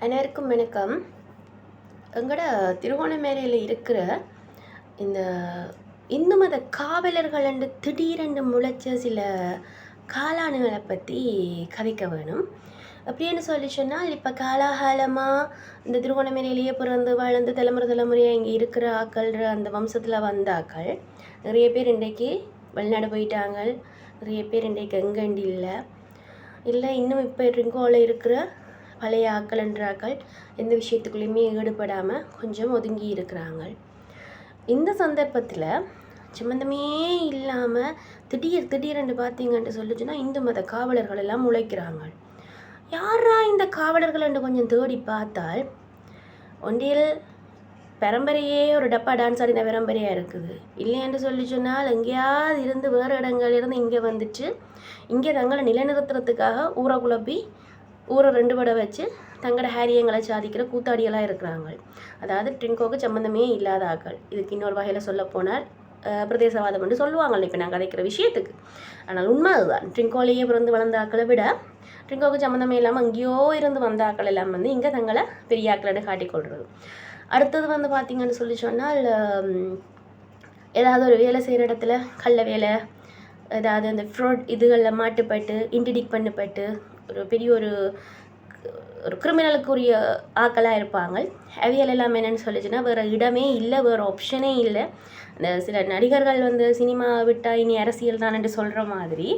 அனைவருக்கும் வணக்கம். எங்களோட திருகோணமலையில் இருக்கிற இந்த இந்து மத காவலர்கள் என்று திடீரென்று முளைச்ச சில காளான்களை பற்றி கதைக்க வேணும். அப்படின்னு சொல்லி சொன்னால், இப்போ காலாகாலமாக இந்த திருகோணமலையிலேயே பிறந்து வளர்ந்து தலைமுறையாக இங்கே இருக்கிற ஆக்கள், அந்த வம்சத்தில் வந்த ஆக்கள் நிறைய பேர் இன்றைக்கு வெளிநாடு போயிட்டாங்க. நிறைய பேர் இன்றைக்கு எங்கண்டி இல்லை இன்னும் இப்போ ட்ரிங்கோவில் இருக்கிற பழைய ஆக்கள் எந்த விஷயத்துக்குள்ளேயுமே ஈடுபடாமல் கொஞ்சம் ஒதுங்கி இருக்கிறாங்க. இந்த சந்தர்ப்பத்தில் சம்மந்தமே இல்லாமல் திடீரென்று பார்த்தீங்கன்னு சொல்லிச்சுன்னா இந்து மத காவலர்கள் எல்லாம் உழைக்கிறாங்க. யாரா இந்த காவலர்கள் என்று கொஞ்சம் தேடி பார்த்தால் ஒன்றில் பரம்பரையே ஒரு டப்பா டான்ஸ் ஆடின பரம்பரையாக இருக்குது. இல்லையென்று சொல்லி சொன்னால் எங்கேயாவது இருந்து வேறு இடங்கள்லேருந்து இங்கே வந்துட்டு இங்கே தங்களை நிலைநிறுத்துறதுக்காக ஊரை குழப்பி ஊரை 2 படம் வச்சு தங்களோட ஹேரியங்களை சாதிக்கிற கூத்தாடிகளாக இருக்கிறாங்க. அதாவது ட்ரிங்கோக்கு சம்மந்தமே இல்லாத ஆக்கள். இதுக்கு இன்னொரு வகையில் சொல்ல போனால் பிரதேசவாதம் என்று சொல்லுவாங்க இப்போ நான் கதைக்கிற விஷயத்துக்கு. ஆனால் உண்மை அதுதான். ட்ரிங்கோலேயே பிறந்து வளர்ந்த ஆக்களை விட ட்ரிங்கோக்கு சம்மந்தமே இல்லாமல் அங்கேயோ இருந்து வந்த ஆக்கள் எல்லாம் இங்கே தங்களை பெரிய ஆக்களை காட்டிக்கொள்கிறது. அடுத்தது பார்த்திங்கன்னு சொல்லி சொன்னால், ஏதாவது ஒரு வேலை செய்கிற இடத்துல கள்ள வேலை, ஏதாவது அந்த ஃப்ராட் இதுகளில் மாட்டுப்பட்டு இன்டிடிக் பண்ணப்பட்டு ஒரு பெரிய ஒரு கிரிமினலுக்குரிய ஆக்களாக இருப்பாங்க. அவியல் எல்லாம் என்னென்னு சொல்லிச்சுன்னா வேறு இடமே இல்லை, வேறு ஆப்ஷனே இல்லை. இந்த சில நடிகர்கள் சினிமா விட்டால் இனி அரசியல் தான் என்று சொல்கிற மாதிரி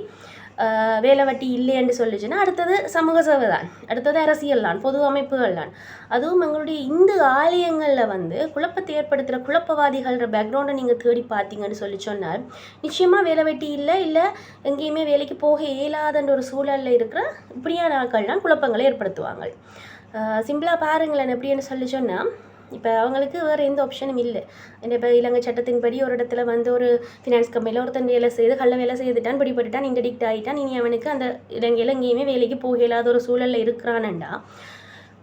வேலை வட்டி இல்லைன்னு சொல்லிச்சுன்னா அடுத்தது சமூக சேவை தான், அடுத்தது அரசியல் தான், பொது அமைப்புகள் தான். அதுவும் எங்களுடைய இந்து ஆலயங்களில் குழப்பத்தை ஏற்படுத்துகிற குழப்பவாதிகள பேக்ரவுண்டை நீங்கள் தேடி பார்த்தீங்கன்னு சொல்லி சொன்னால் நிச்சயமாக வேலை வெட்டி இல்லை எங்கேயுமே வேலைக்கு போக இயலாதன்ற ஒரு சூழலில் இருக்கிற இப்படியான ஆட்கள் தான் குழப்பங்களை ஏற்படுத்துவாங்க. சிம்பிளாக பாருங்களேன். எப்படின்னு சொல்லி சொன்னால், இப்போ அவங்களுக்கு வேறு எந்த ஆப்ஷனும் இல்லை. இப்போ இலங்கை சட்டத்தின்படி ஒரு இடத்துல ஒரு ஃபினான்ஸ் கம்பெனியில் ஒருத்தன் வேலை செய்து கள்ள வேலை செய்துட்டான், பிடிபட்டுட்டான், இன்டடிக்ட் ஆகிட்டான். இனி அவனுக்கு அந்த இலங்கையில் எங்கேயுமே வேலைக்கு போக இல்லாத ஒரு சூழலில் இருக்கிறான்டா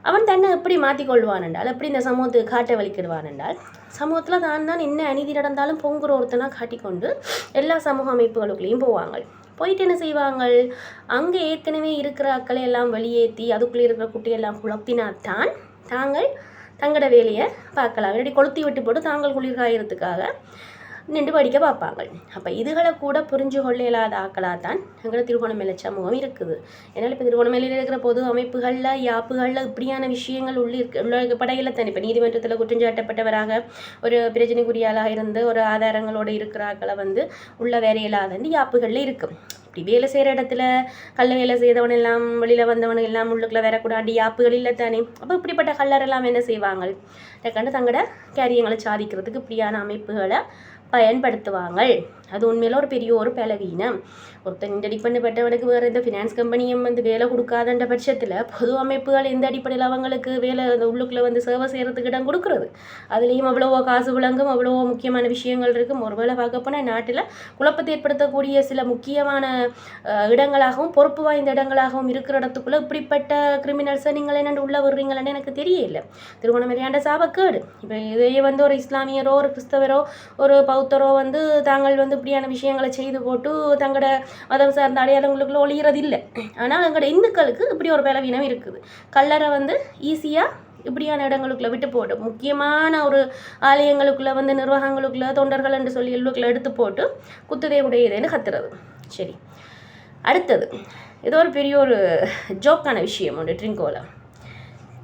அவன் தன்னை எப்படி மாற்றிக்கொள்வான்ண்டால், எப்படி இந்த சமூகத்துக்கு காட்ட வலிக்கிடுவான்ண்டால், சமூகத்தில் தான் என்ன அநீதி நடந்தாலும் பொங்குற ஒருத்தனாக காட்டிக்கொண்டு எல்லா சமூக அமைப்புகளுக்குள்ளேயும் போவாங்க. போயிட்டு என்ன செய்வாங்க, அங்கே ஏற்கனவே இருக்கிற ஆக்களை எல்லாம் வெளியேற்றி அதுக்குள்ளே இருக்கிற குட்டியெல்லாம் குழப்பினாத்தான் தாங்கள் தங்களோட வேலையை பார்க்கலாம். இல்லாட்டி கொளுத்தி விட்டு போட்டு தாங்கள் குளிர்காயறதுக்காக நின்று படிக்க பார்ப்பாங்க. அப்போ இதுகளை கூட புரிஞ்சு கொள்ள இல்லாத ஆக்களாக தான் எங்களோட திருகோணமலை சமூகம் இருக்குது. ஏன்னால் இப்போ திருகோணமலையில் இருக்கிற பொது அமைப்புகளில் யாப்புகளில் இப்படியான விஷயங்கள் உள்ள படையில் தான் இப்போ நீதிமன்றத்தில் குற்றஞ்சாட்டப்பட்டவராக ஒரு பிரச்சனைக்குரியாளாக இருந்து ஒரு ஆதாரங்களோடு இருக்கிற ஆக்களை உள்ள வேலையில்லாதன்னு யாப்புகளில் இருக்கும். இப்படி வேலை செய்கிற இடத்துல கள்ள வேலை செய்தவன் எல்லாம் வெளியில் வந்தவன் எல்லாம் உள்ளுக்குள்ளே வரக்கூடாது யாப்புகள் இல்லை தானே. அப்போ இப்படிப்பட்ட கல்லரெல்லாம் என்ன செய்வாங்க, கண்டு தங்களோட காரியங்களை சாதிக்கிறதுக்கு இப்படியான அமைப்புகளை பயன்படுத்துவாங்க. அது உண்மையில ஒரு பெரிய ஒரு பலவீனம். ஒருத்தன் இந்த பண்ணப்பட்டவனுக்கு வேறு எந்த ஃபினான்ஸ் கம்பெனியும் வேலை கொடுக்காதன்ற பட்சத்தில் பொது அமைப்புகள் எந்த அடிப்படையில் அவங்களுக்கு வேலை அந்த உள்ளுக்குள்ளே சேவை செய்கிறதுக்கு இடம் கொடுக்குறது. அதுலேயும் அவ்வளவோ காசு விளங்கும், அவ்வளவோ முக்கியமான விஷயங்கள் இருக்கும். ஒருவேளை பார்க்க போனால் நாட்டில் குழப்பத்தை ஏற்படுத்தக்கூடிய சில முக்கியமான இடங்களாகவும் பொறுப்பு வாய்ந்த இடங்களாகவும் இருக்கிற இடத்துக்குள்ளே இப்படிப்பட்ட கிரிமினல்ஸை நீங்கள் என்னென்று உள்ளே விடுறீங்களன்னு எனக்கு தெரியல. திருகோணமலையாண்ட சாபக்கேடு. இப்போ இதையே ஒரு இஸ்லாமியரோ ஒரு கிறிஸ்தவரோ ஒரு பௌத்தரோ தாங்கள் இப்படியான விஷயங்களை செய்து போட்டு தங்களோட மதம் சார்ந்த அடையாளங்களுக்குள்ள ஒளிகிறது இல்லை. ஆனால் எங்களோட இந்துக்களுக்கு இப்படி ஒரு பலவீனம் இருக்குது. கல்லறை ஈஸியாக இப்படியான இடங்களுக்குள்ள விட்டு போட்டு முக்கியமான ஒரு ஆலயங்களுக்குள்ள நிர்வாகங்களுக்குள்ள தொண்டர்கள் என்று சொல்லி எல்லுக்குள்ள எடுத்து போட்டு குத்துதே உடையதேன்னு கத்துறது. சரி, அடுத்தது ஏதோ ஒரு பெரிய ஒரு ஜோக்கான விஷயம் உண்டு. ட்ரிங்கோவில்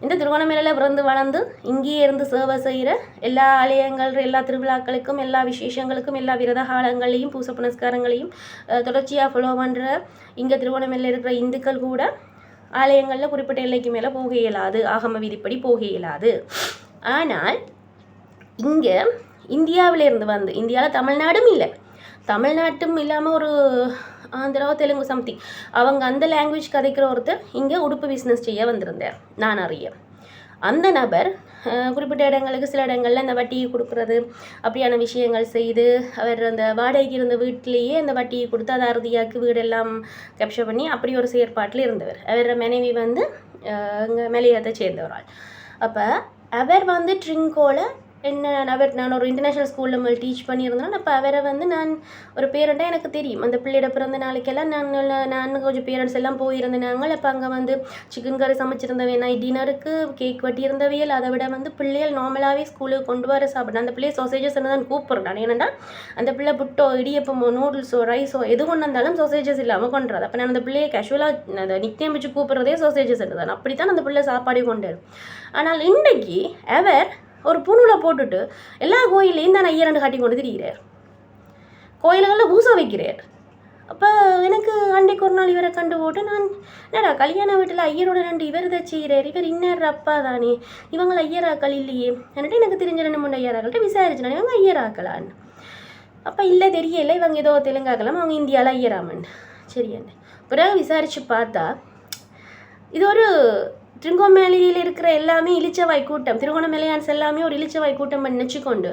இந்த திருகோணமலையில் பிறந்து வளர்ந்து இங்கேயே இருந்து சேவை செய்கிற எல்லா ஆலயங்கள் எல்லா திருவிழாக்களுக்கும் எல்லா விசேஷங்களுக்கும் எல்லா விரத காலங்களையும் பூச புனஸ்காரங்களையும் தொடர்ச்சியாக ஃபாலோ பண்ணுற இங்கே திருகோணமலையில் இருக்கிற இந்துக்கள் கூட ஆலயங்களில் குறிப்பிட்ட எல்லைக்கு மேலே போக இயலாது, ஆகம விதிப்படி போக இயலாது. ஆனால் இங்கே இந்தியாவிலேருந்து இந்தியாவில் தமிழ்நாடும் இல்லை, தமிழ்நாட்டும் இல்லாமல் ஒரு ஆந்திராவோ தெலுங்கு சம்திங் அவங்க அந்த லாங்குவேஜ் கதைக்கிற ஒருத்தர் இங்கே உடுப்பு பிஸ்னஸ் செய்ய வந்திருந்தார். நான் அறிய அந்த நபர் குறிப்பிட்ட இடங்களுக்கு சில இடங்களில் இந்த வட்டியை கொடுக்குறது அப்படியான விஷயங்கள் செய்து அவர் அந்த வாடகைக்கு இருந்த வீட்டிலேயே அந்த வட்டியை கொடுத்து அதை அறுதியாக்கி வீடெல்லாம் கேப்சர் பண்ணி அப்படி ஒரு செயற்பாட்டில் இருந்தவர். அவர் மனைவி இங்கே மலையத்தை சேர்ந்தவரால். அப்போ அவர் ட்ரிங்கோவில் என்ன நான் ஒரு இன்டர்நேஷ்னல் ஸ்கூலில் டீச் பண்ணியிருந்தேன். அப்போ அவரை வந்து நான் ஒரு பேரண்ட்டாக எனக்கு தெரியும். அந்த பிள்ளையோட பிறந்த நாளைக்கெல்லாம் நான் கொஞ்சம் பேரண்ட்ஸ் எல்லாம் போயிருந்தேனாங்க. அப்போ அங்கே வந்து சிக்கன் கறி சமைச்சிருந்தவே, நைட் டின்னருக்கு கேக் வெட்டியிருந்தவையில், அதை விட வந்து பிள்ளைகள் நார்மலாகவே ஸ்கூலுக்கு கொண்டு வர சாப்பிட்றேன். அந்த பிள்ளையை சொசேஜஸ் தான் கூப்பிட்றேன். ஏன்னா அந்த பிள்ளை புட்டோ இடியப்பமோ நூடுல்ஸோ ரைஸோ எது கொண்டு வந்தாலும் சொசேஜஸ் இல்லாமல் கொண்டுறது. அப்போ நான் அந்த பிள்ளையை கேஷுவலாக அந்த நிக்னேம் வச்சு கூப்பிட்றதே சொசேஜஸ் தான். அப்படித்தான் அந்த பிள்ளை சாப்பாடே கொண்டு. ஆனால் இன்றைக்கு அவர் ஒரு பூணூலை போட்டுட்டு எல்லா கோயிலையும் தான் ஐயரண்டு காட்டி கொண்டு திரிகிறார். கோயில்களில் பூசை வைக்கிறார். அப்போ எனக்கு அன்றைக்கு ஒரு நாள் இவரை கண்டு போட்டு நான் என்னடா கல்யாண வீட்டில் ஐயரோட 2 இவர் இதை செய்கிறார், இவர் இன்னர் அப்பா தானே, இவங்களை ஐயராக்கள் இல்லையே என்னட்டு எனக்கு தெரிஞ்ச 2-3 ஐயராக்கள்கிட்ட விசாரிச்சுனா இவங்க ஐயராக்கலான்னு. அப்போ இல்லை தெரியலை, இவங்க ஏதோ தெலுங்காக்கலாம், அவங்க இந்தியாவில் ஐயராமன் சரியாண்ணே. பிறகு விசாரித்து பார்த்தா இது ஒரு திருகோணமலையில் இருக்கிற எல்லாமே இளிச்சவாய் கூட்டம், திருகோணமலையான்ஸ் எல்லாமே ஒரு இளிச்சவாய் கூட்டம் நினச்சிக்கொண்டு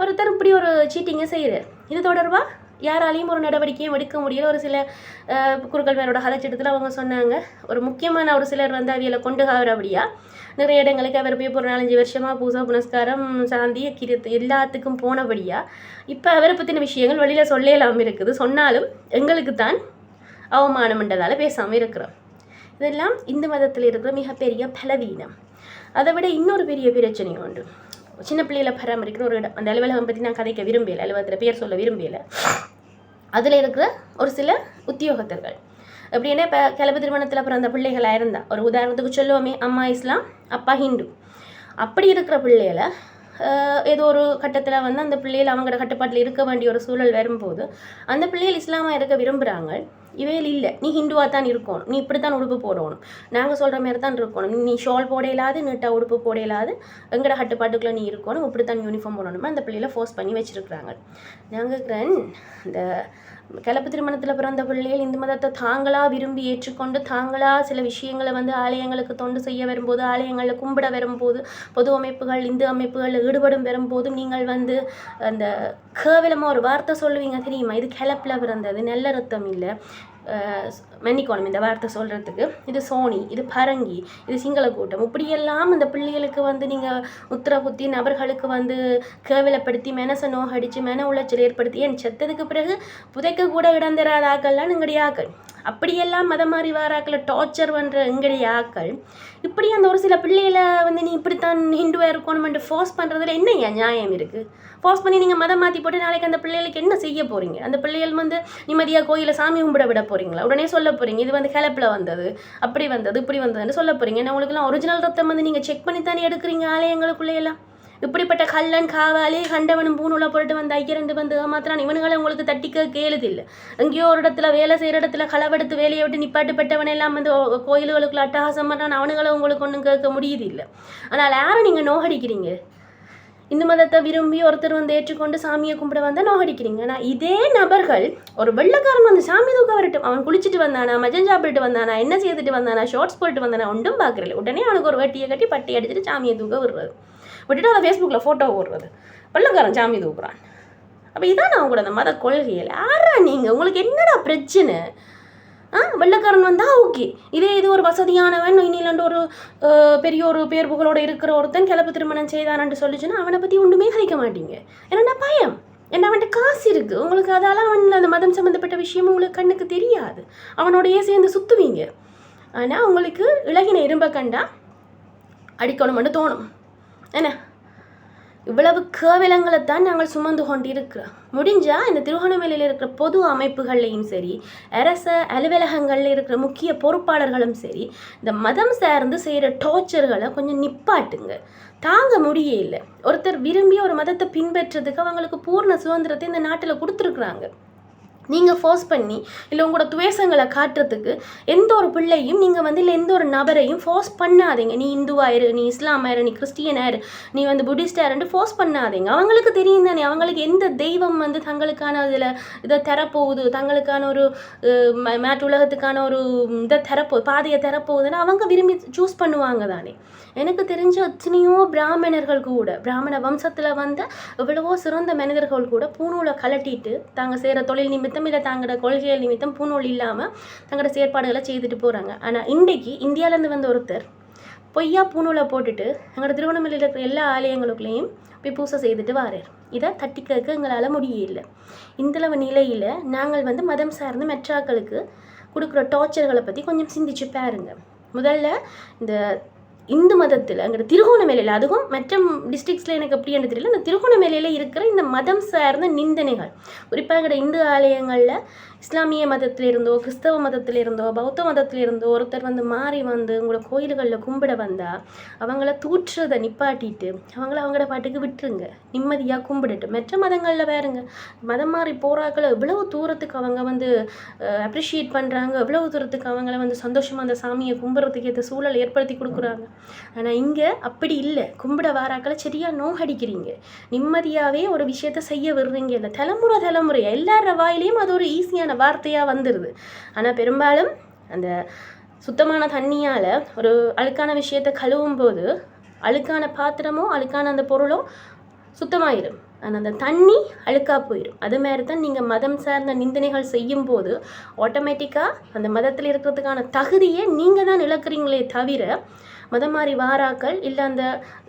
ஒருத்தர் இப்படி ஒரு சீட்டிங்கை செய்கிறார். இது தொடர்பாக யாராலையும் ஒரு நடவடிக்கையும் எடுக்க முடியல. ஒரு சில குறுக்கள் மேலோட கதைச்சிட்டத்தில் அவங்க சொன்னாங்க, ஒரு முக்கியமான ஒரு சிலர் வந்து அவியலை கொண்டு காகிறபடியா நிறைய இடங்களுக்கு அவர் போய் ஒரு 4-5 வருஷமாக பூசா புனஸ்காரம் சாந்தி கிருத்து எல்லாத்துக்கும் போனபடியா இப்போ அவரை பற்றின விஷயங்கள் வெளியில் சொல்லலாம் இருக்குது. சொன்னாலும் எங்களுக்கு தான் அவமானம்ன்றதால் பேசாமல் இருக்கிறோம். இதெல்லாம் இந்து மதத்தில் இருக்கிற மிகப்பெரிய பலவீனம். அதை விட இன்னொரு பெரிய பிரச்சனை உண்டு. சின்ன பிள்ளைகளை பராமரிக்கிற ஒரு இடம், அந்த அலுவலகம் பற்றி நான் கதைக்க விரும்பலை, அலுவலகத்தில் பேர் சொல்ல விரும்பலை. அதில் இருக்கிற ஒரு சில உத்தியோகத்தர்கள் எப்படின்னா, இப்போ கலப்பு திருமணத்தில் பிறந்த பிள்ளைகளாக இருந்தால், ஒரு உதாரணத்துக்கு சொல்லுவோமே, அம்மா இஸ்லாம் அப்பா ஹிந்து, அப்படி இருக்கிற பிள்ளைகளை ஏதோ ஒரு கட்டத்தில் வந்து அந்த பிள்ளைகள் அவங்களோட கட்டுப்பாட்டில் இருக்க வேண்டிய ஒரு சூழல் வரும்போது அந்த பிள்ளைகள் இஸ்லாமாக இருக்க விரும்புகிறாங்க. இவையில் இல்லை, நீ ஹிந்துவாக தான் இருக்கணும், நீ இப்படி தான் உடுப்பு போடணும், நாங்கள் சொல்கிற மாதிரி தான் இருக்கணும், நீ ஷால் போட இல்லாது, நீட்டாக உடுப்பு போட இல்லாது, எங்களோட கட்டுப்பாட்டுக்குள்ளே நீ இருக்கணும், இப்படி தான் யூனிஃபார்ம் போடணுமே அந்த பிள்ளைகளை ஃபோர்ஸ் பண்ணி வச்சுருக்குறாங்க. நாங்கள் இந்த கலப்பு திருமணத்தில் பிறந்த பிள்ளைகள் இந்து மதத்தை தாங்களாக விரும்பி ஏற்றுக்கொண்டு தாங்களாக சில விஷயங்களை வந்து ஆலயங்களுக்கு தொண்டு செய்ய வரும்போது, ஆலயங்களில் கும்பிட வரும்போது, பொது அமைப்புகள் இந்து அமைப்புகளில் ஈடுபடும் வரும்போதும் நீங்கள் வந்து அந்த கேவலமாக ஒரு வார்த்தை சொல்லுவீங்க தெரியுமா, இது கிளப்பில் பிறந்தது, நல்ல ரத்தம் இல்லை, மன்னிக்கணும் இந்த வார்த்தை சொல்கிறதுக்கு, இது சோனி, இது பரங்கி, இது சிங்கள கூட்டம், இப்படியெல்லாம் அந்த பிள்ளைகளுக்கு வந்து நீங்கள் உத்தரவுத்தி நபர்களுக்கு வந்து கேவலப்படுத்தி மனசை நோகடித்து மன உளைச்சல் ஏற்படுத்தி என் செத்ததுக்கு பிறகு புதைக்க கூட இடம் தராத ஆக்கள்லாம் எங்களுடைய ஆக்கள். அப்படியெல்லாம் மதம் மாறி வாராக்களை டார்ச்சர் பண்ணுற எங்களுடைய ஆக்கள் இப்படி அந்த ஒரு சில பிள்ளைகளை வந்து நீ இப்படித்தான் ஹிந்துவாக இருக்கணும்னு ஃபோர்ஸ் பண்ணுறதுல என்ன நியாயம் இருக்குது? ஃபோர்ஸ் பண்ணி நீங்கள் மதம் மாற்றி போட்டு நாளைக்கு அந்த பிள்ளைகளுக்கு என்ன செய்ய போகிறீங்க? அந்த பிள்ளைகள் வந்து நிம்மதியாக கோயிலில் சாமி கும்பிட விட போகிறீங்களா? உடனே சொல்ல போகிறீங்க இது வந்து கிளப்பில் வந்தது, அப்படி வந்தது, இப்படி வந்ததுன்னு சொல்ல போகிறீங்க. ஏன்னா உங்களுக்குலாம் ஒரிஜினல் ரத்தம் வந்து நீங்கள் செக் பண்ணி தானே எடுக்கிறீங்க ஆலயங்களுக்குள்ளேயெல்லாம். இப்படிப்பட்ட கல்லன் காவாலே கண்டவனும் பூணூலை போட்டு வந்து ஐயரண்டு வந்து ஏமாத்திரான் இவனுங்களை உங்களுக்கு தட்டிக்க கேளுதில்லை. எங்கேயோ ஒரு இடத்துல வேலை செய்கிற இடத்துல களவெடுத்து வேலையை விட்டு நிப்பாட்டுப்பட்டவன் எல்லாம் வந்து கோயில்களுக்குள்ள அட்டகாசம் பண்ணுறான், அவனுங்களை உங்களுக்கு ஒன்றும் கேட்க முடியுது இல்லை. ஆனால் யாரும் நீங்கள் நோகடிக்கிறீங்க? இந்து மதத்தை விரும்பி ஒருத்தர் வந்து ஏற்றுக்கொண்டு சாமியை கும்பிட வந்தால் நோகடிக்கிறீங்க. ஆனால் இதே நபர்கள் ஒரு வெள்ளைக்காரன் வந்து சாமி தூக்க வரட்டும், அவன் குளிச்சுட்டு வந்தானா, மஜன் சாப்பிட்டு வந்தானா, என்ன செய்துட்டு வந்தானா, ஷார்ட்ஸ் போட்டு வந்தானா, ஒன்றும் பார்க்குறல, உடனே அவனுக்கு ஒரு வெட்டியை கட்டி பட்டி அடிச்சுட்டு சாமியை தூக்க விடுறது, விட்டுட்டு அதை ஃபேஸ்புக்கில் ஃபோட்டோ போடுறது, வெள்ளைக்காரன் சாமி தூக்குறான். அப்போ இதான் நான் கூட அந்த மத கொள்கையில் ஆறா நீங்கள் உங்களுக்கு என்னடா பிரச்சனை? வெள்ளைக்காரன் வந்தால் ஓகே, இதே இது ஒரு வசதியானவன் இன்னிலாண்டு ஒரு பெரிய ஒரு பேர் புகழோடு இருக்கிற ஒருத்தன் கிளப்பு திருமணம் செய்தானு சொல்லிச்சுன்னா அவனை பற்றி ஒன்றுமே கதைக்க மாட்டீங்க. ஏன்னா பயம், ஏன்னா அவன்கிட்ட காசு இருக்குது உங்களுக்கு, அதால் அவன் அந்த மதம் சம்மந்தப்பட்ட விஷயம் உங்களுக்கு கண்ணுக்கு தெரியாது, அவனோடையே சேர்ந்து சுற்றுவீங்க. ஆனால் உங்களுக்கு இலகின இரும்ப கண்டா அடிக்கணும்னு தோணும். என்ன இவ்வளவு கேவலங்களைத்தான் நாங்கள் சுமந்து கொண்டு இருக்கிறோம். முடிஞ்சால் இந்த திருகோணமலையில் இருக்கிற பொது அமைப்புகள்லையும் சரி, அரச அலுவலகங்களில் இருக்கிற முக்கிய பொறுப்பாளர்களும் சரி, இந்த மதம் சார்ந்து செய்கிற டார்ச்சர்களை கொஞ்சம் நிப்பாட்டுங்க. தாங்க முடியல. ஒருத்தர் விரும்பி ஒரு மதத்தை பின்பற்றதுக்கு அவங்களுக்கு பூர்ண சுதந்திரத்தை இந்த நாட்டில் கொடுத்துருக்குறாங்க. நீங்கள் ஃபோர்ஸ் பண்ணி இல்லை உங்களோட துவேஷங்களை காட்டுறதுக்கு எந்த ஒரு பிள்ளையும் நீங்கள் வந்து இல்லை எந்த ஒரு நபரையும் ஃபோர்ஸ் பண்ணாதீங்க. நீ இந்துவாயிரு, நீ இஸ்லாமாயிரு, நீ கிறிஸ்டியனாயிரு, நீ வந்து புத்திஸ்டாருன்ட்டு ஃபோர்ஸ் பண்ணாதீங்க. அவங்களுக்கு தெரியும் தானே அவங்களுக்கு எந்த தெய்வம் வந்து தங்களுக்கான இதில் இதை தரப்போகுது, தங்களுக்கான ஒரு மேட்டு உலகத்துக்கான ஒரு இதை பாதையை தரப்போகுதுன்னு அவங்க விரும்பி சூஸ் பண்ணுவாங்க தானே. எனக்கு தெரிஞ்ச எத்தனையோ பிராமணர்கள் கூட, பிராமண வம்சத்தில் வந்த எவ்வளவோ சிறந்த மனிதர்கள் கூட பூணூலை கலட்டிட்டு தாங்க செய்கிற தொழில் நிமித்தம் இல்லை தங்களோட கொள்கைகள் நிமித்தம் பூணூல் இல்லாமல் தங்களோட செயற்பாடுகளை செய்துட்டு போகிறாங்க. ஆனால் இன்றைக்கு இந்தியாவிலேருந்து வந்த ஒருத்தர் பொய்யா பூணூலை போட்டுட்டு எங்களோட திருவண்ணாமலையில் இருக்கிற எல்லா ஆலயங்களுக்குள்ளேயும் போய் பூசை செய்துட்டு வாரார். இதை தட்டி கேட்க எங்களால் முடியல. இந்தளவு நிலையில் நாங்கள் மதம் சார்ந்து மெட்ராக்களுக்கு கொடுக்குற டார்ச்சர்களை பற்றி கொஞ்சம் சிந்திச்சு பாருங்க. முதல்ல இந்த இந்து மதத்தில் அங்கே திருகோணமலையில், அதுவும் மற்ற டிஸ்ட்ரிக்ஸில் எனக்கு எப்படி என்று தெரியல, இந்த திருகோணமலையில் இருக்கிற இந்த மதம் சார்ந்த நிந்தனைகள், குறிப்பாக எங்களோட இந்து ஆலயங்களில் இஸ்லாமிய மதத்தில் இருந்தோ கிறிஸ்தவ மதத்தில் இருந்தோ பௌத்த மதத்தில் இருந்தோ ஒருத்தர் மாறி உங்களோட கோயில்களில் கும்பிட வந்தால் அவங்கள தூற்றுறதை நிப்பாட்டிட்டு அவங்களோட பாட்டுக்கு விட்டுருங்க, நிம்மதியாக கும்பிடுட்டு. மற்ற மதங்களில் வேறுங்க, மதம் மாறி போராக்களை எவ்வளவு தூரத்துக்கு அவங்க அப்ரிஷியேட் பண்ணுறாங்க, எவ்வளவு தூரத்துக்கு அவங்கள சந்தோஷமாக அந்த சாமியை கும்பிட்றதுக்கு ஏற்ற சூழல் ஏற்படுத்தி கொடுக்குறாங்க. ஆனால் இங்கே அப்படி இல்லை. கும்பிட வாராக்களை சரியாக நோகடிக்கிறீங்க, நிம்மதியாகவே ஒரு விஷயத்த செய்ய விடுறீங்க. இல்லை தலைமுறை எல்லார வாயிலையும் அது ஒரு ஈஸியான வார்த்தையாக வந்துடுது. ஆனால் பெரும்பாலும் அந்த சுத்தமான தண்ணியால் ஒரு அழுக்கான விஷயத்தை கழுவும் போது அழுக்கான பாத்திரமோ அழுக்கான அந்த பொருளோ சுத்தமாயிடும், ஆனால் அந்த தண்ணி அழுக்காக போயிடும். அது மாதிரி தான் நீங்கள் மதம் சார்ந்த நிந்தனைகள் செய்யும் போது ஆட்டோமேட்டிக்காக அந்த மதத்தில் இருக்கிறதுக்கான தகுதியை நீங்கள் தான் இழக்கிறீங்களே தவிர மதம் மாறி வாராக்கள் இல்லை அந்த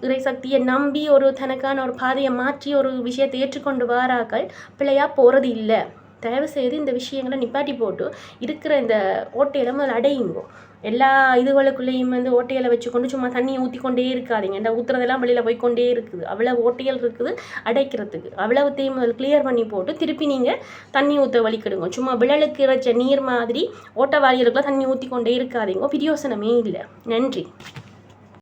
இறை சக்தியை நம்பி ஒரு தனக்கான ஒரு பாதையை மாற்றி ஒரு விஷயத்தை ஏற்றுக்கொண்டு வாராக்கள் பிள்ளையாக போகிறது இல்லை. தயவுசெய்து இந்த விஷயங்களை நிப்பாட்டி போட்டு இருக்கிற இந்த ஓட்டையில முதல்ல அடையுங்கோ. எல்லா இதுகளுக்குள்ளேயும் ஓட்டைகளை வச்சுக்கொண்டு சும்மா தண்ணியை ஊற்றிக்கொண்டே இருக்காதிங்க. இந்த ஊற்றுறதெல்லாம் வெளியில் போய்கொண்டே இருக்குது, அவ்வளோ ஓட்டைகள் இருக்குது அடைக்கிறதுக்கு. அவ்வளவுத்தையும் முதல் கிளியர் பண்ணி போட்டு திருப்பி நீங்கள் தண்ணி ஊற்ற வலிக்கிடுங்க. சும்மா விழலுக்கு இறைச்ச நீர் மாதிரி ஓட்ட வாளிகளுக்குலாம் தண்ணி ஊற்றிக்கொண்டே இருக்காதிங்க, பிரயோசனமே இல்லை. நன்றி.